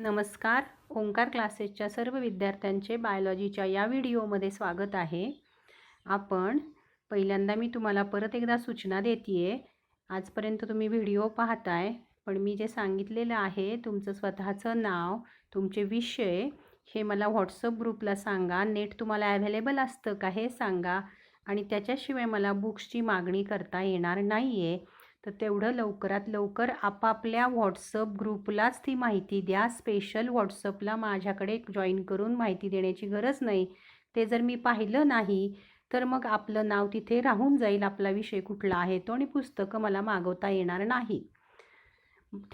नमस्कार. ओंकार क्लासेसच्या सर्व विद्यार्थ्यांचे बायोलॉजीच्या या व्हिडिओमध्ये स्वागत आहे. आपण पहिल्यांदा मी तुम्हाला परत एकदा सूचना देते. आजपर्यंत तुम्ही व्हिडिओ पाहताय, पण मी जे सांगितलेलं आहे तुमचं स्वतःचं नाव, तुमचे विषय हे मला व्हॉट्सअप ग्रुपला सांगा. नेट तुम्हाला अवेलेबल असतं का हे सांगा. आणि त्याच्याशिवाय मला बुक्सची मागणी करता येणार नाही आहे. तर तेवढं लवकरात लवकर आपापल्या व्हॉट्सअप ग्रुपलाच ती माहिती द्या. स्पेशल व्हॉट्सअपला माझ्याकडे जॉईन करून माहिती देण्याची गरज नाही. ते जर मी पाहिलं नाही तर मग आपलं नाव तिथे राहून जाईल, आपला विषय कुठला आहे तो, आणि पुस्तकं मला मागवता येणार नाही.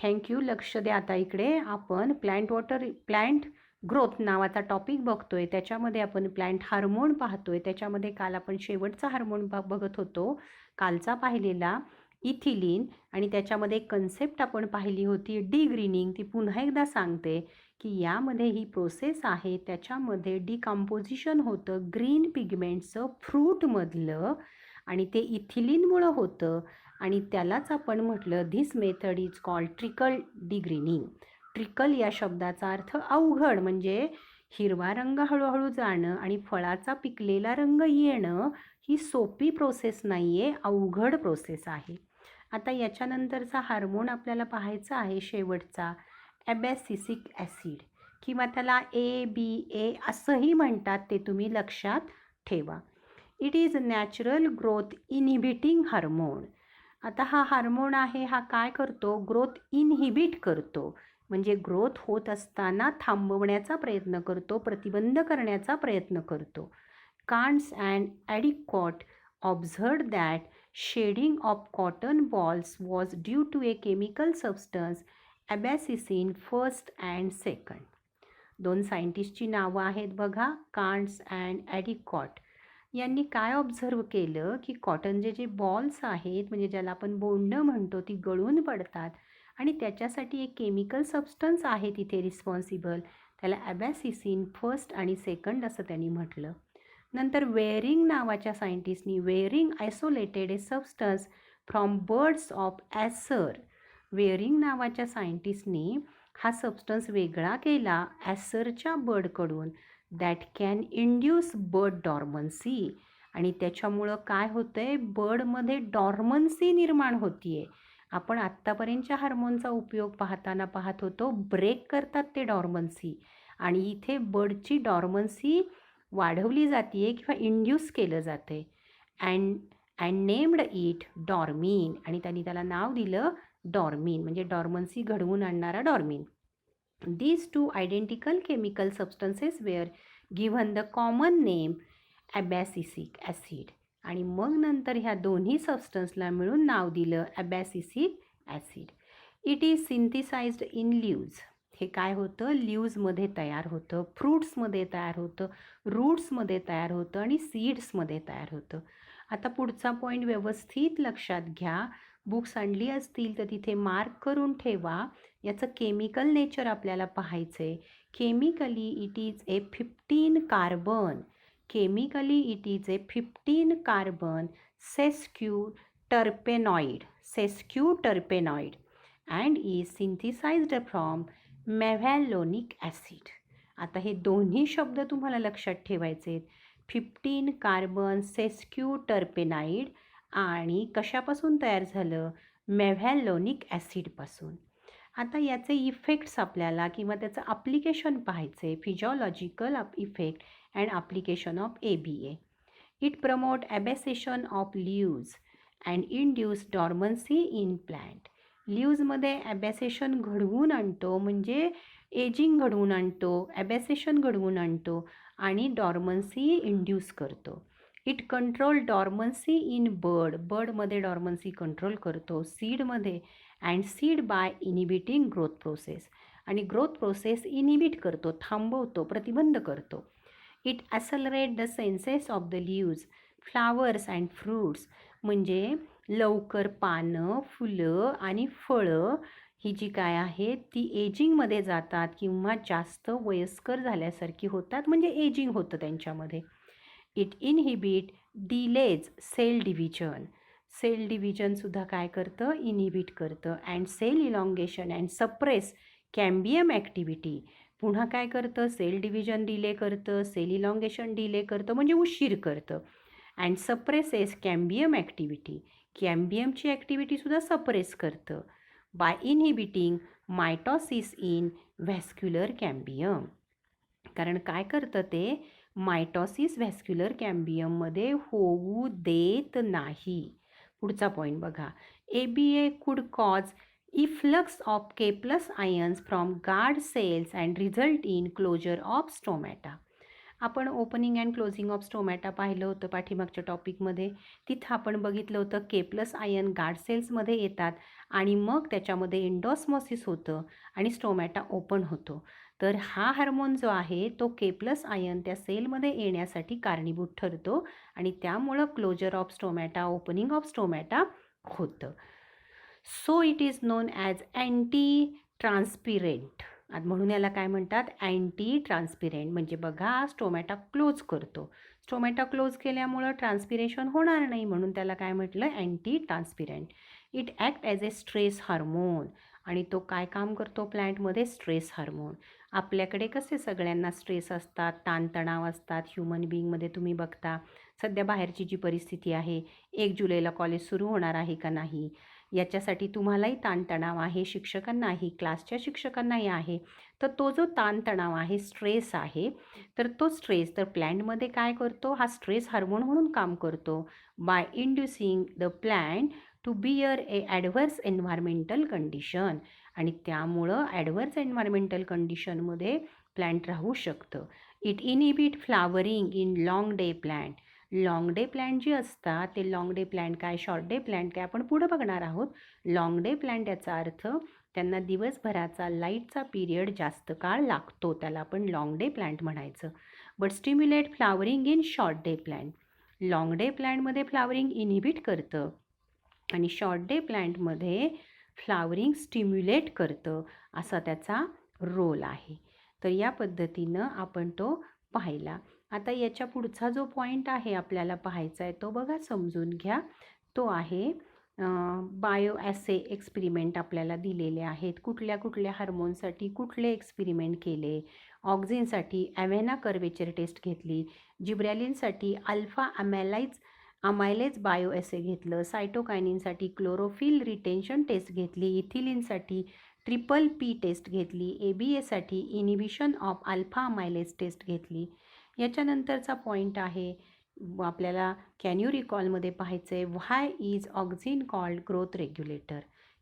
थँक्यू. लक्ष द्या. आता इकडे आपण प्लांट ग्रोथ नावाचा टॉपिक बघतोय. त्याच्यामध्ये आपण प्लांट हार्मोन पाहतोय. त्याच्यामध्ये काल आपण शेवटचा हार्मोन बघत होतो, कालचा पाहिलेला इथिलीन. आणि त्याच्यामध्ये कन्सेप्ट आपण पाहिली होती डिग्रीनिंग. ती पुन्हा एकदा सांगते की यामध्ये ही प्रोसेस आहे, त्याच्यामध्ये डिकम्पोजिशन होतं ग्रीन पिगमेंटचं फ्रूटमधलं, आणि ते इथिलीनमुळं होतं. आणि त्यालाच आपण म्हटलं this method is called trickle degreening. Trickle या शब्दाचा अर्थ अवघड, म्हणजे हिरवा रंग हळूहळू जाणं आणि फळाचा पिकलेला रंग येणं ही सोपी प्रोसेस नाही आहे, अवघड प्रोसेस आहे. आता याच्यानंतरचा हार्मोन आपल्याला पाहायचा आहे शेवटचा, ॲबॅसिसिक ॲसिड, किंवा त्याला ABA असंही म्हणतात, ते तुम्ही लक्षात ठेवा. It is natural growth inhibiting hormone. आता हा हार्मोन आहे, हा काय करतो? ग्रोथ इनहिबिट करतो, म्हणजे ग्रोथ होत असताना थांबवण्याचा प्रयत्न करतो, प्रतिबंध करण्याचा प्रयत्न करतो. Carns and Addicott observed that shedding of cotton balls was due to a chemical substance abscisin first and second. दोन सायंटिस्टची नावं आहेत बघा, कांट्स अँड ॲडिकॉट. यांनी काय ऑब्झर्व केलं की कॉटनचे जे बॉल्स आहेत, म्हणजे ज्याला आपण बोंडं म्हणतो, ती गळून पडतात, आणि त्याच्यासाठी एक केमिकल सबस्टन्स आहे तिथे रिस्पॉन्सिबल, त्याला ॲबॅसिसिन फर्स्ट आणि सेकंड असं त्यांनी म्हटलं. नंतर वेअरिंग नावाच्या सायंटिस्टनी Wareing isolated a substance from birds of Acer. Wareing नावाच्या सायंटिस्टनी हा सबस्टन्स वेगळा केला ॲसरच्या बर्डकडून, that can induce bird dormancy. आणि त्याच्यामुळं काय होतं आहे, बर्डमध्ये डॉर्मन्सी निर्माण होती आहे. आपण आत्तापर्यंतच्या हार्मोनचा उपयोग पाहत होतो, ब्रेक करतात ते डॉर्मन्सी, आणि इथे बर्डची डॉर्मन्सी वाढवली जाते आहे किंवा इंड्यूस केलं जातं आहे. अँड नेम्ड इट डॉर्मिन, आणि त्यांनी त्याला नाव दिलं डॉर्मिन, म्हणजे डॉर्मन्सी घडवून आणणारा डॉर्मिन. These two identical chemical substances were given the common name abscisic acid. आणि मग नंतर ह्या दोन्ही सबस्टन्सला मिळून नाव दिलं abscisic acid. It is synthesised in leaves. हे काय होतं? लीव्जमध्ये तयार होतं, फ्रूट्समध्ये तयार होतं, रूट्समध्ये तयार होतं, आणि सीड्समध्ये तयार होतं. आता पुढचा पॉईंट व्यवस्थित लक्षात घ्या. बुक्स आणली असतील तर तिथे मार्क करून ठेवा. याचं केमिकल नेचर आपल्याला पाहायचं आहे. Chemically it is a 15 carbon. Chemically it is a 15 carbon sesquiterpenoid and is synthesised from mevalonic acid. आता हे दोन्ही शब्द तुम्हाला लक्षात ठेवायचे आहेत. 15 कार्बन सेस्क्यूटर्पेनाइड, आणि कशापासून तयार झालं? मेव्हॅलोनिक ॲसिडपासून. आता याचे इफेक्ट्स आपल्याला किंवा त्याचं ॲप्लिकेशन पाहायचं आहे. Physiological effect and application of ABA. It promote abscission of leaves and induce dormancy in plant. लीव्जमध्ये ॲबॅसेशन घडवून आणतो, म्हणजे एजिंग घडवून आणतो, ॲबॅसेशन घडवून आणतो, आणि डॉर्मन्सी इंड्यूस करतो. इट कंट्रोल डॉर्मन्सी इन बर्डमध्ये डॉर्मन्सी कंट्रोल करतो, सीडमध्ये, and seed by inhibiting growth process. आणि ग्रोथ प्रोसेस इनिबिट करतो, थांबवतो, प्रतिबंध करतो. It accelerate the senses of the leaves, flowers and fruits. म्हणजे लवकर पानं, फुलं आणि फळं ही जी काय आहेत ती एजिंगमध्ये जातात किंवा जास्त वयस्कर झाल्यासारखी होतात, म्हणजे एजिंग होतं त्यांच्यामध्ये. It inhibit delays cell division. Cell डिव्हिजनसुद्धा काय करतं? इनहिबिट करतं. And cell elongation and suppress cambium activity पुन्हा काय करतं, सेल डिव्हिजन डिले करतं, सेल इलॉंगेशन डिले करतं म्हणजे उशीर करतं. अँड सप्रेसेस कॅम्बियम ॲक्टिव्हिटी, कॅम्बियमची ॲक्टिव्हिटीसुद्धा सप्रेस करतं by inhibiting mitosis in vascular cambium. कारण काय करतं ते, मायटॉसिस व्हॅस्क्युलर कॅम्बियममध्ये होऊ देत नाही. पुढचा पॉईंट बघा, ABA could cause efflux of K+ ions from guard cells and result in closure of stomata. आपण opening and closing of stomata पाहिलं होतं पाठीमागच्या टॉपिकमध्ये. तिथं आपण बघितलं होतं K+ आयन गार्ड सेल्समध्ये येतात आणि मग त्याच्यामध्ये एंडॉस्मॉसिस होतं आणि स्टोमॅटा ओपन होतो. तर हा हार्मोन जो आहे तो K+ आयन त्या सेलमध्ये येण्यासाठी कारणीभूत ठरतो आणि त्यामुळं closure of stomata, opening of stomata होतं. So it is known as anti transpirant. म्हणून याला काय म्हणतात, अँटी ट्रान्सपिरेंट. म्हणजे बघा, स्टोमॅटा क्लोज करतो. स्टोमॅटा क्लोज केल्यामुळं ट्रान्सपिरेशन होणार नाही म्हणून त्याला काय म्हटलं, anti transpirant. It act as a stress hormone. आणि तो काय काम करतो प्लॅन्टमध्ये, स्ट्रेस हार्मोन. आपल्याकडे कसे सगळ्यांना स्ट्रेस असतात, ताणतणाव असतात. ह्युमन बिईंगमध्ये तुम्ही बघता सध्या बाहेरची जी परिस्थिती आहे, 1 जुलैला कॉलेज सुरू होणार आहे का नाही, याच्यासाठी तुम्हालाही ताणतणाव आहे, शिक्षकांनाही, क्लासच्या शिक्षकांनाही आहे. तर तो जो ताणतणाव आहे, स्ट्रेस आहे, तर तो स्ट्रेस तर प्लॅन्टमध्ये काय करतो, हा स्ट्रेस हार्मोन म्हणून काम करतो by inducing the plant to bear a adverse environmental condition. आणि त्यामुळं ॲडव्हर्स एन्व्हायरमेंटल कंडिशनमध्ये प्लॅन्ट राहू शकतं. It inhibit flowering in long day plant. Long day plant जी असतात ते लाँग डे प्लॅन्ट काय, शॉर्ट डे प्लॅन्ट काय, आपण पुढं बघणार आहोत. लाँग डे प्लॅन्ट याचा अर्थ त्यांना दिवसभराचा लाईटचा पिरियड जास्त काळ लागतो, त्याला आपण लाँग डे प्लॅन्ट म्हणायचं. But stimulate flowering in short day plant. Long day प्लॅन्टमध्ये फ्लावरिंग इनहिबिट करतं आणि शॉर्ट डे प्लॅन्टमध्ये फ्लावरिंग स्टिम्युलेट करतं, असा त्याचा रोल आहे. तर या पद्धतीनं आपण तो पाहिला. आता याच्या पुढचा जो पॉईंट आहे आपल्याला पाहायचा आहे तो बघा, समजून घ्या. तो आहे बायो ॲसे एक्सपेरिमेंट आपल्याला दिलेले आहेत. कुठल्या कुठल्या हार्मोनसाठी कुठले एक्सपेरिमेंट केले. ऑक्झिनसाठी ॲव्हेना कर्वेचर टेस्ट घेतली, जिब्रॅलिनसाठी अल्फा अमायलेज बायो ॲसे घेतलं, सायटोकायनिनसाठी क्लोरोफिल रिटेन्शन टेस्ट घेतली, इथिलिनसाठी PPP टेस्ट घेतली, ABAसाठी inhibition of alpha amylase test घेतली. याच्यानंतरचा पॉईंट आहे आपल्याला कॅन यू रिकॉलमध्ये पाहायचं आहे, why is auxin called growth regulator.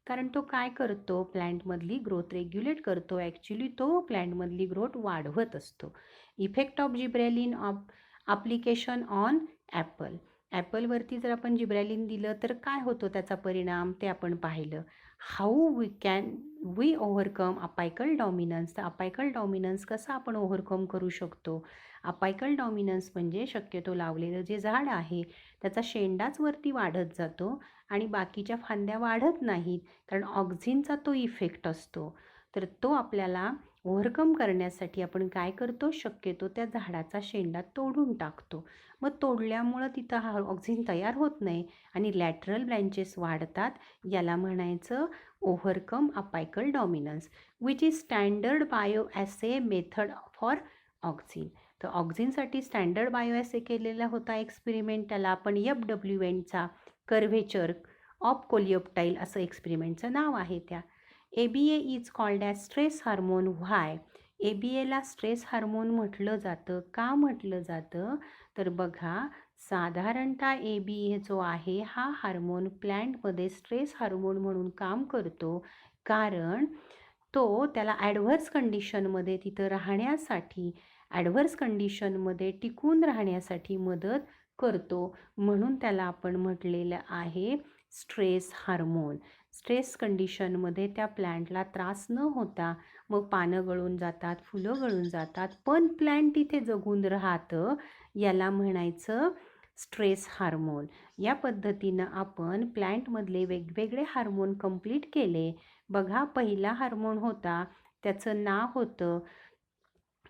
कारण तो काय करतो, प्लॅन्टमधली ग्रोथ रेग्युलेट करतो. ॲक्च्युली तो प्लॅन्टमधली ग्रोथ वाढवत असतो. Effect of gibberellin of application on apple. ॲपलवरती जर आपण जिब्रॅलिन दिलं तर काय होतो त्याचा परिणाम ते आपण पाहिलं. How we overcome apical dominance. तर अपायकल डॉमिनन्स कसा आपण ओव्हरकम करू शकतो. अपायकल डॉमिनन्स म्हणजे शक्यतो लावलेलं जे झाड आहे त्याचा शेंडाच वरती वाढत जातो आणि बाकीच्या फांद्या वाढत नाहीत, कारण ऑक्झिनचा तो इफेक्ट असतो. तर तो आपल्याला ओव्हरकम करण्यासाठी आपण काय करतो, शक्यतो त्या झाडाचा शेंडा तोडून टाकतो. मग तोडल्यामुळं तिथं हा ऑक्झिन तयार होत नाही आणि लॅटरल ब्रँचेस वाढतात. याला म्हणायचं overcome apical dominance, which is standard bioassay method for auxin. तर ऑक्झिनसाठी स्टँडर्ड बायो ॲसे केलेला होता एक्सपेरिमेंट, त्याला आपण FWNचा कर्व्हेचर ऑफ कोलियोप्टाईल असं एक्सपेरिमेंटचं नाव आहे. त्या ABA is called as stress hormone. Why ABAला स्ट्रेस हार्मोन म्हटलं जातं, का म्हटलं जातं, तर बघा, साधारणतः ABA जो आहे हा हार्मोन प्लॅन्टमध्ये स्ट्रेस हार्मोन म्हणून काम करतो, कारण तो त्याला ॲडव्हर्स कंडिशनमध्ये तिथं राहण्यासाठी, ॲडव्हर्स कंडिशनमध्ये टिकून राहण्यासाठी मदत करतो, म्हणून त्याला आपण म्हटलेलं आहे स्ट्रेस हार्मोन. स्ट्रेस कंडिशनमध्ये त्या प्लॅन्टला त्रास न होता मग पानं गळून जातात, फुलं गळून जातात, पण प्लॅन्ट तिथे जगून राहतं, याला म्हणायचं स्ट्रेस हार्मोन. या पद्धतीनं आपण प्लॅन्टमधले वेगवेगळे हार्मोन कंप्लीट केले. बघा, पहिला हार्मोन होता त्याचं नाव होतं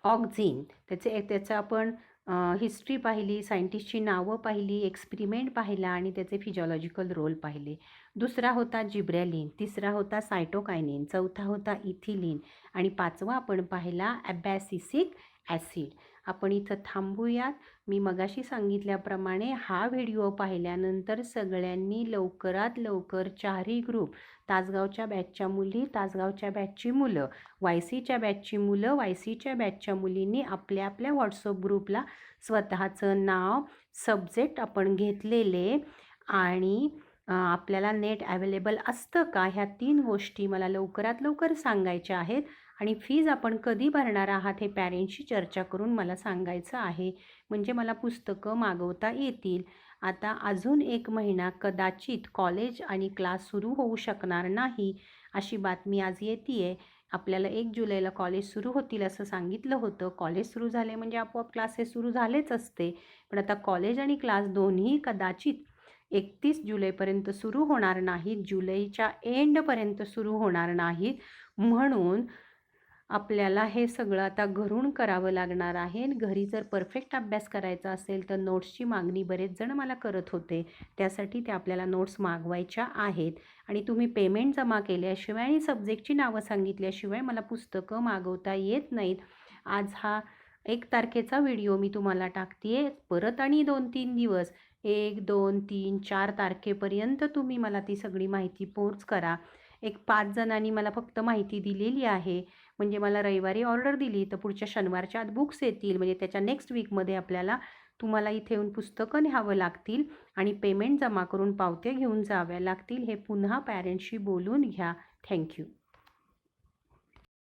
ऑक्झिन. त्याचं आपण हिस्ट्री पाहिली, सायंटिस्टची नावं पाहिली, एक्सपेरिमेंट पाहिला आणि त्याचे फिजिओलॉजिकल रोल पाहिले. दुसरा होता जिब्रॅलिन, तिसरा होता सायटोकायनिन, चौथा होता इथिलिन आणि पाचवा आपण पाहिला ॲबॅसिसिक ॲसिड. आपण इथं थांबूयात. मी मगाशी सांगितल्याप्रमाणे हा व्हिडिओ पाहिल्यानंतर सगळ्यांनी लवकरात लवकर 4ही ग्रुप, तासगावच्या बॅचच्या मुली, तासगावच्या बॅचची मुलं, वायसीच्या बॅचची मुलं, वायसीच्या बॅचच्या मुलींनी आपल्या आपल्या व्हॉट्सअप ग्रुपला स्वतःचं नाव, सब्जेक्ट आपण घेतलेले आणि आपल्याला नेट ॲवेलेबल असतं का, ह्या 3 गोष्टी मला लवकरात लवकर सांगायच्या आहेत. आणि फीज आपण कधी भरणार आहात हे पॅरेंट्सशी चर्चा करून मला सांगायचं आहे, म्हणजे मला पुस्तकं मागवता येतील. आता अजून 1 महिना कदाचित कॉलेज आणि क्लास सुरू होऊ शकणार नाही अशी बातमी आज येते आहे. आपल्याला 1 जुलैला कॉलेज सुरू होतील असं सांगितलं होतं. कॉलेज सुरू झाले म्हणजे आपोआप क्लासेस सुरू झालेच असते, पण आता कॉलेज आणि क्लास दोन्ही कदाचित 31 जुलैपर्यंत सुरू होणार नाहीत, जुलैच्या एंडपर्यंत सुरू होणार नाहीत. म्हणून आपल्याला हे सगळं आता घरून करावं लागणार आहे. घरी जर परफेक्ट अभ्यास करायचा असेल तर नोट्सची मागणी बरेच जण मला करत होते, त्यासाठी ते आपल्याला नोट्स मागवायच्या आहेत. आणि तुम्ही पेमेंट जमा केल्याशिवाय आणि सब्जेक्टची नावं सांगितल्याशिवाय मला पुस्तकं मागवता येत नाहीत. आज हा 1 तारखेचा व्हिडिओ मी तुम्हाला टाकते. परत आणि 2-3 दिवस 1, 2, 3, 4 तारखेपर्यंत तुम्ही मला ती सगळी माहिती पोच करा. 5 जणांनी मला फक्त माहिती दिलेली आहे, म्हणजे मला रविवारी ऑर्डर दिली तर पुढच्या शनिवारच्या आत बुक्स येतील, म्हणजे त्याच्या नेक्स्ट वीकमध्ये तुम्हाला इथे येऊन पुस्तकं न्यावं लागतील आणि पेमेंट जमा करून पावत्या घेऊन जाव्या लागतील. हे पुन्हा पॅरेंट्सशी बोलून घ्या. थँक्यू.